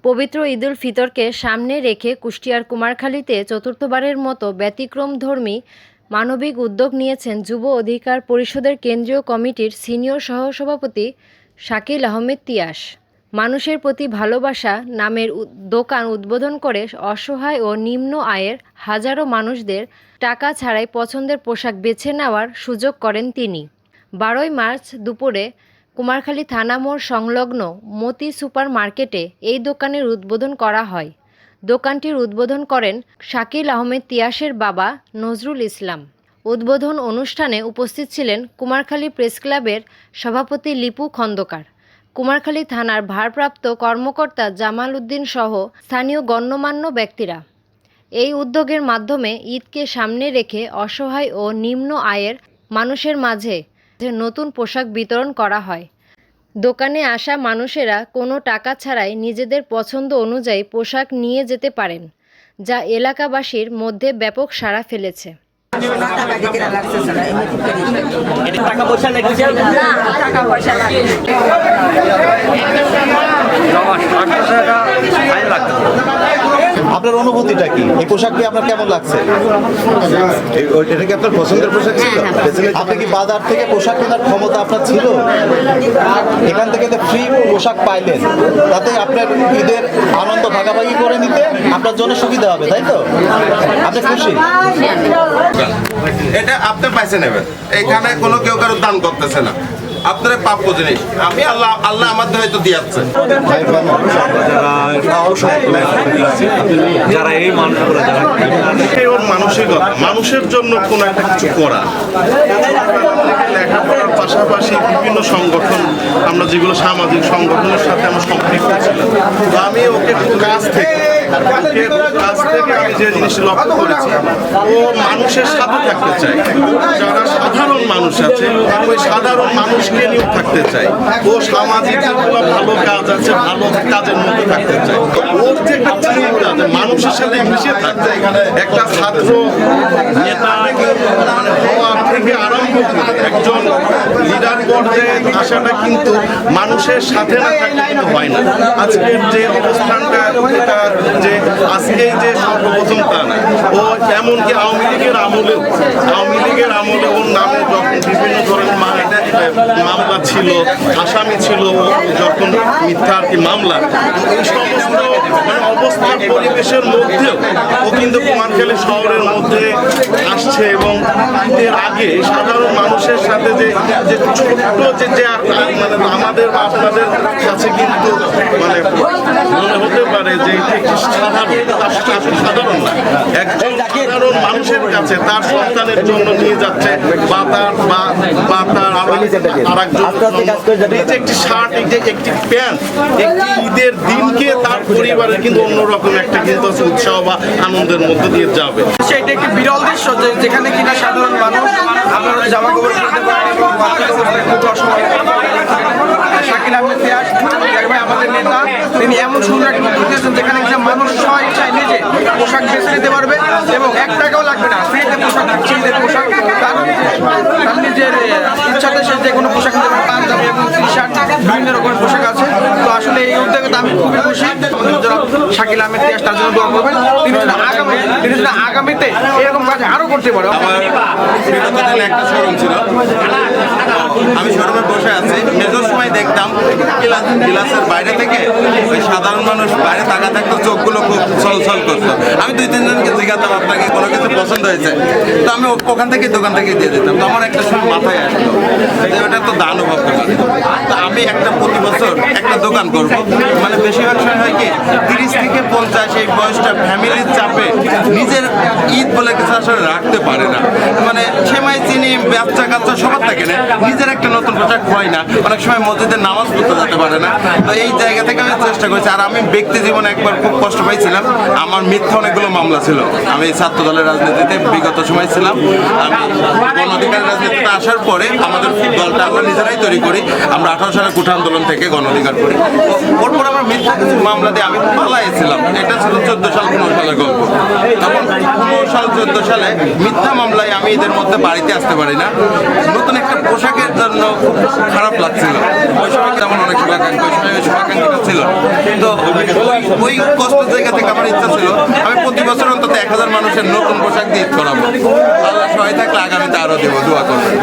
পবিত্র ঈদুল ফিতরকে সামনে রেখে কুষ্টিয়ার কুমারখালীতে চতুর্থবারের মতো ব্যতিক্রমধর্মী মানবিক উদ্যোগ নিয়েছেন যুব অধিকার পরিষদের কেন্দ্রীয় কমিটির সিনিয়র সহসভাপতি শাকিল আহমেদ তিয়াস। মানুষের প্রতি ভালোবাসা নামের দোকান উদ্বোধন করে অসহায় ও নিম্ন আয়ের হাজারো মানুষদের টাকা ছাড়াই পছন্দের পোশাক বেছে নেওয়ার সুযোগ করেন তিনি। 12ই মার্চ দুপুরে কুমারখালী থানা মোড় সংলগ্ন মতি সুপার মার্কেটে এই দোকানের উদ্বোধন করা হয়। দোকানটির উদ্বোধন করেন শাকিল আহমেদ তিয়াসের বাবা নজরুল ইসলাম। উদ্বোধন অনুষ্ঠানে উপস্থিত ছিলেন কুমারখালী প্রেস ক্লাবের সভাপতি লিপু খন্দকার, কুমারখালী থানার ভারপ্রাপ্ত কর্মকর্তা জামাল উদ্দিন সহ স্থানীয় গণ্যমান্য ব্যক্তিরা। এই উদ্যোগের মাধ্যমে ঈদকে সামনে রেখে অসহায় ও নিম্ন আয়ের মানুষের মাঝে নতুন পোশাক বিতরণ করা হয়। দোকানে আসা মানুষেরা কোনো টাকা ছাড়াই নিজেদের পছন্দ অনুযায়ী পোশাক নিয়ে যেতে পারেন, যা এলাকাবাসীর মধ্যে ব্যাপক সাড়া ফেলেছে। আপনার অনুভূতিটা কি? এই পোশাকটি আপনার কেমন লাগছে? এটা কি আপনার পছন্দের পোশাক ছিল? আপনি কি বাজার থেকে পোশাক কেনার ক্ষমতা আপনার ছিল? এখান থেকে যে ফ্রি পোশাক পাইলেন, তাতে আপনার ঈদের আনন্দ ভাগাভাগি করে নিতে আপনার জন্য সুবিধা হবে, তাই তো? আপনি খুশি? এটা আপনি পাইছে নেবেন, এখানে কোনো কেউ কারো দান করতেছে না, আপনার প্রাপ্য জিনিস আমি আল্লাহ আমাদের হয়তো দিয়াচ্ছে। যারা এই মানসিকতা মানুষের জন্য কোনো একটা কিছু করা, লেখাপড়ার পাশাপাশি বিভিন্ন সংগঠন, আমরা যেগুলো সামাজিক সংগঠনের সাথে আমরা সম্পৃক্ত ছিলাম, তো আমি ওকে কাছ থেকে আমি যে জিনিস লক্ষ্য করেছি, ও মানুষের সাথে থাকতে চায়। যারা সাধারণ মানুষ আছে ওই সাধারণ মানুষকে নিয়েও থাকতে চায়। ও সামাজিক যেগুলো ভালো কাজ আছে ভালো কাজের মধ্যে থাকতে চায়। ওর যে একটা চিন্তা যে মানুষের সাথে মিশে থাকতে, একটা ছাত্র নেতা হওয়া থেকে আরম্ভ করে একজন লিডার পর্যায়ে আসাটা কিন্তু মানুষের সাথে না থাকলে কিন্তু হয় না। আজকের যে অবস্থানটা, এটা যে আজকে যে সর্বপ্রথম তা না, ও এমনকি আওয়ামী লীগের আমলে ওর নামে যখন বিভিন্ন ধরনের মামলা ছিল, আসামি ছিল, যখন মিথ্যা আর কি মামলা, এই সমস্ত অবস্থার পরিবেশের মধ্যেও ও কিন্তু কুমারখালী শহরের মধ্যে আসছে এবং ঈদের আগে সাধারণ মানুষের সাথে যে ছোট্ট যে মানে আমাদের বা আপনাদের কাছে কিন্তু মানে মনে হতে পারে যে একটি সাধারণ না, একজন সাধারণ মানুষের কাছে তার সন্তানের জন্য নিয়ে যাচ্ছে বা তার একটি শার্ট, একটি প্যান্ট, একটি ঈদের দিনকে তার পরিবারের কিন্তু অন্যরকম একটা কিন্তু উৎসাহ বা আনন্দের মধ্যে দিয়ে যাবে। সেটা একটি বিরল দৃশ্য যেখানে কিনা সাধারণ মানুষ আপনারা জামা কাপড় কিনতে পারেন এবং শাকিল আহমেদ তিয়াস আমাদের নেতা, তিনি এমন সুন্দর একটা উদ্যোগ নিয়েছেন যেখানে কিনা মানুষ স্বেচ্ছায় নিজে পোশাক বেছে নিতে পারবে এবং 1 টাকাও লাগবে না, ফ্রিতে পোশাক দিচ্ছে। ঈদের পোশাক তার নিজের ইচ্ছাতে সে যে কোনো পোশাক নিতে পারে, পাঞ্জাবি এবং টি-শার্ট, বিভিন্ন রকমের পোশাক আছে। তো আসলে এই উদ্যোগে তো আমি খুবই খুশি। শাকিল আহমেদ তিয়াস তার জন্য দোয়া করবেন, তিনি যেন আগামীতে এরকম কাজ আরো করতে পারে। আমার একটা শোরুম ছিল, আমি শোরুমে বসে আছি, মেজর সময় দেখতাম গ্লাসের বাইরে থেকে ওই সাধারণ মানুষ বাইরে তাকা থাকতো, চোখগুলো খুব ছলছল করতো। আমি 2-3 জনকে জিজ্ঞাসা আপনাকে কোনো কিছু পছন্দ হয়েছে, তো আমি ওখান থেকে দোকান থেকে দিয়ে দিতাম। তো আমার একটা সময় মাথায় আসলো যে ওটা তো দান অভাব করে, তো আমি প্রতি বছর একটা দোকান করবো। মানে বেশিরভাগ সময় হয় কি 30 থেকে 50 এই বয়সটা ফ্যামিলির চাপে নিজের ঈদ বলে কিছু আসলে রাখতে পারে না, মানে সেমাই চিনি বাচ্চা কাচ্চা সবার থাকে না, নিজের একটা নতুন পোশাক হয় না, অনেক সময় মসজিদের নামাজ পড়তে যেতে পারে না। তো এই জায়গা থেকে আমি চেষ্টা করেছি। আর আমি ব্যক্তি জীবনে একবার খুব কষ্ট পাইছিলাম, আমার মিথ্যা অনেকগুলো মামলা ছিল। আমি ছাত্র দলের রাজনীতিতে বিগত সময় ছিলাম। আমি গণ অধিকার রাজনীতিতে আসার পরে আমাদের দলটা আমরা নিজেরাই তৈরি করি। আমরা 18 সালে কুঠা আন্দোলন থেকে গণ অধিকার করি। ওরপর আমার মিথ্যা কিছু মামলা দিয়ে আমি পালাইছিলাম। এটা ছিল 14 সাল 15 সালের গল্প। তখন 15 সাল 14 সালে মিথ্যা মামলায় আমি এদের মধ্যে বাড়িতে আসতে পারি না। নতুন একটা পোশাকের জন্য খারাপ লাগছিল। ওই সময় তেমন অনেক শুভাকাঙ্ক্ষী, ওই সময় ওই শুভাকাঙ্ক্ষীটা ছিল না। তো ওই কষ্টের জায়গা থেকে আমার ইচ্ছা ছিল আমি প্রতি বছর অন্তত 1000 মানুষের নতুন পোশাক দিয়ে ঈদ করাবো। আল্লাহ সহায় থাকলে আগামীতে আরও দেবো, দোয়া করবেন।